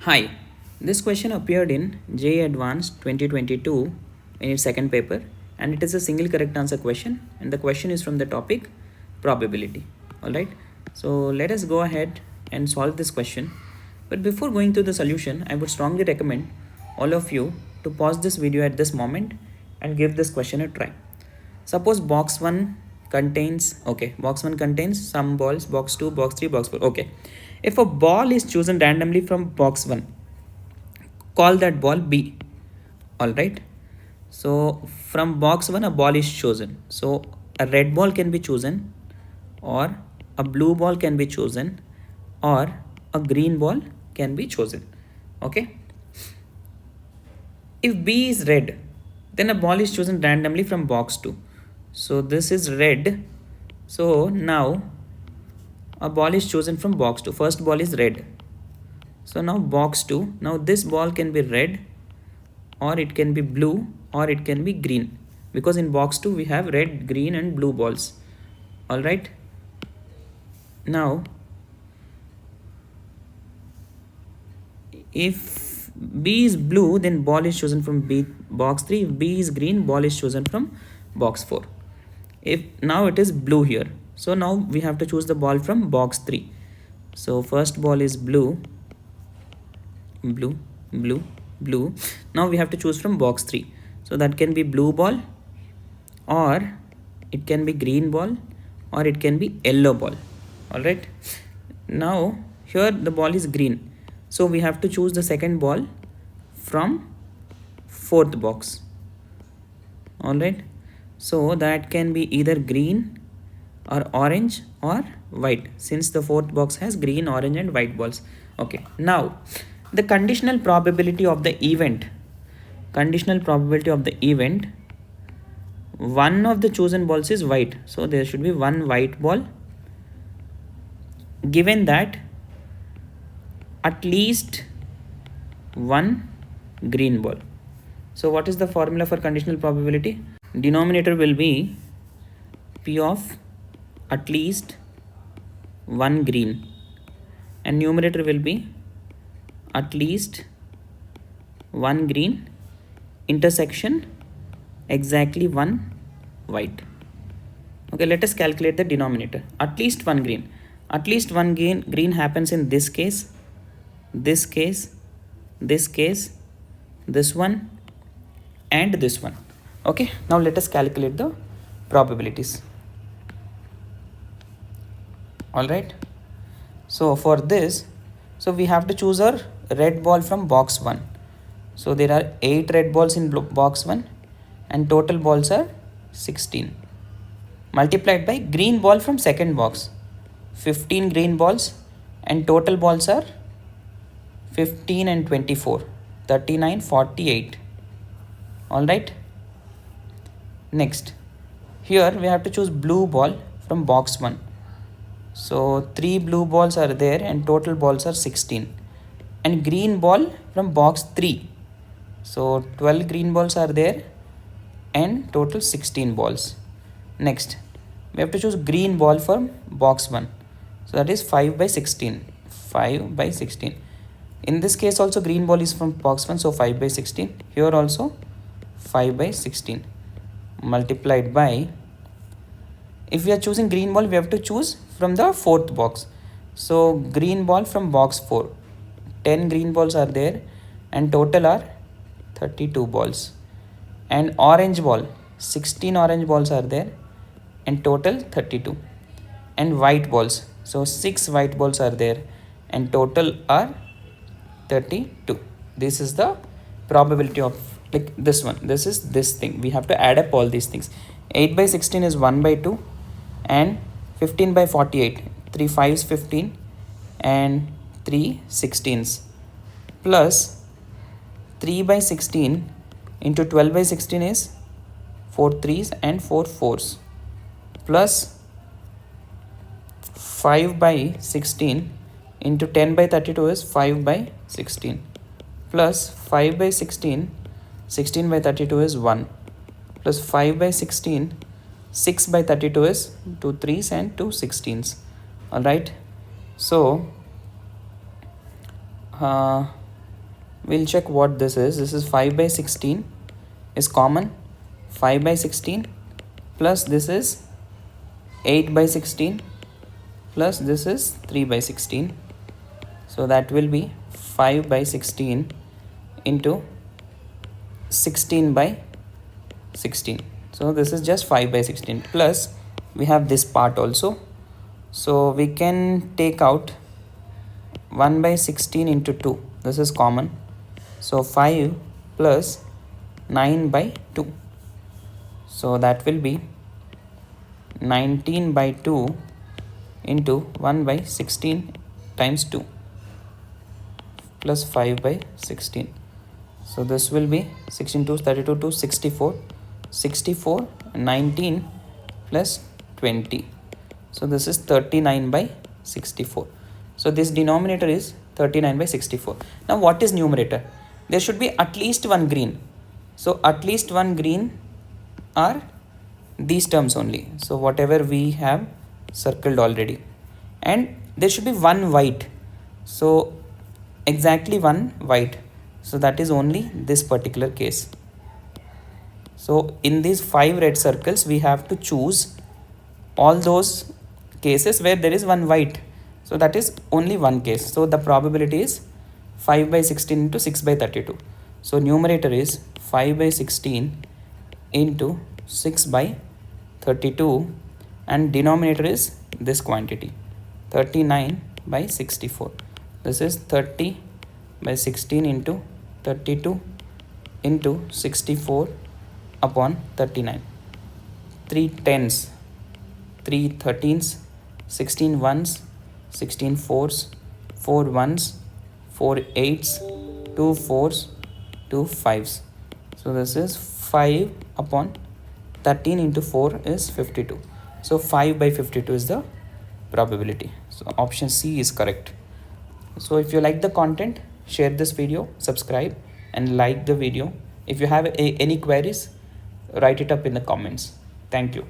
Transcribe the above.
Hi, this question appeared in JEE Advanced 2022 in its second paper, and it is a single correct answer question, and the question is from the topic probability. Alright, so let us go ahead and solve this question. But before going to the solution, I would strongly recommend all of you to pause this video at this moment and give this question a try. Suppose box 1 contains some balls, box 2, box 3, box 4. Okay, if a ball is chosen randomly from box 1, call that ball B. Alright, so from box 1 a ball is chosen, so a red ball can be chosen, or a blue ball can be chosen, or a green ball can be chosen. Okay, if B is red, then a ball is chosen randomly from box 2. So this is red, so now a ball is chosen from box 2. First ball is red, so now box 2, now this ball can be red, or it can be blue, or it can be green, because in box 2 we have red, green and blue balls. Alright, now if B is blue, then ball is chosen from box 3. If B is green, ball is chosen from box 4. If now it is blue here, so now we have to choose the ball from box 3. So first ball is blue, blue. Now we have to choose from box 3. So that can be blue ball, or it can be green ball, or it can be yellow ball. Alright, now here the ball is green, so we have to choose the second ball from fourth box. Alright, so that can be either green or orange or white, since the fourth box has green, orange and white balls. Okay, now the conditional probability of the event, one of the chosen balls is white, so there should be one white ball, given that at least one green ball. So what is the formula for conditional probability? Denominator will be P of at least one green, and numerator will be at least one green intersection exactly one white. Okay, let us calculate the denominator. At least one green. At least one green happens in this case, this case, this case, this one, and this one. Okay, now let us calculate the probabilities. Alright, so for this, so we have to choose our red ball from box 1. So there are 8 red balls in box 1 and total balls are 16, multiplied by green ball from second box, 15 green balls, and total balls are 15 and 24, 39, 48. Alright, next here we have to choose blue ball from box 1. So 3 blue balls are there and total balls are 16, and green ball from box 3. So 12 green balls are there and total 16 balls. Next we have to choose green ball from box 1, so that is 5 by 16. In this case also green ball is from box 1, so 5 by 16. Here also 5 by 16 multiplied by, if we are choosing green ball, we have to choose from the fourth box. So green ball from box 4, 10 green balls are there and total are 32 balls, and orange ball, 16 orange balls are there and total 32, and white balls, so 6 white balls are there and total are 32. This is the probability of, like this one, this is this thing, we have to add up all these things. 8 by 16 is 1 by 2, and 15 by 48, 3 5s 15 and 3 16s, plus 3 by 16 into 12 by 16 is 4 3s and 4 4s, plus 5 by 16 into 10 by 32 is 5 by 16, plus 5 by 16, 16 by 32 is 1, plus 5 by 16, 6 by 32 is 2 3s and 2 16s. Alright, so We'll check what this is. This is 5 by 16 is common. 5 by 16 plus this is 8 by 16 plus this is 3 by 16. So that will be 5 by 16 into 16 by 16. So this is just 5 by 16 plus we have this part also. So we can take out 1 by 16 into 2. This is common. So 5 plus 9 by 2. So that will be 19 by 2 into 1 by 16 times 2 plus 5 by 16. So this will be 16 2 32 to 64. 64 19 plus 20. So this is 39 by 64. So this denominator is 39 by 64. Now what is numerator? There should be at least one green. So at least one green are these terms only. So whatever we have circled already. And there should be one white. So exactly one white. So that is only this particular case. So in these 5 red circles, we have to choose all those cases where there is one white. So that is only one case. So the probability is 5 by 16 into 6 by 32. So numerator is 5 by 16 into 6 by 32 and denominator is this quantity 39 by 64. This is 30 by 16 into 32 into 64 upon 39. 3 tens, 3 13s, 16 ones, 16 fours, 4 ones, 4 eights, 2 fours, 2 fives. So this is 5 upon 13 into 4 is 52. So 5 by 52 is the probability. So option C is correct. So if you like the content, share this video, subscribe and like the video. If you have any queries, write it up in the comments. Thank you.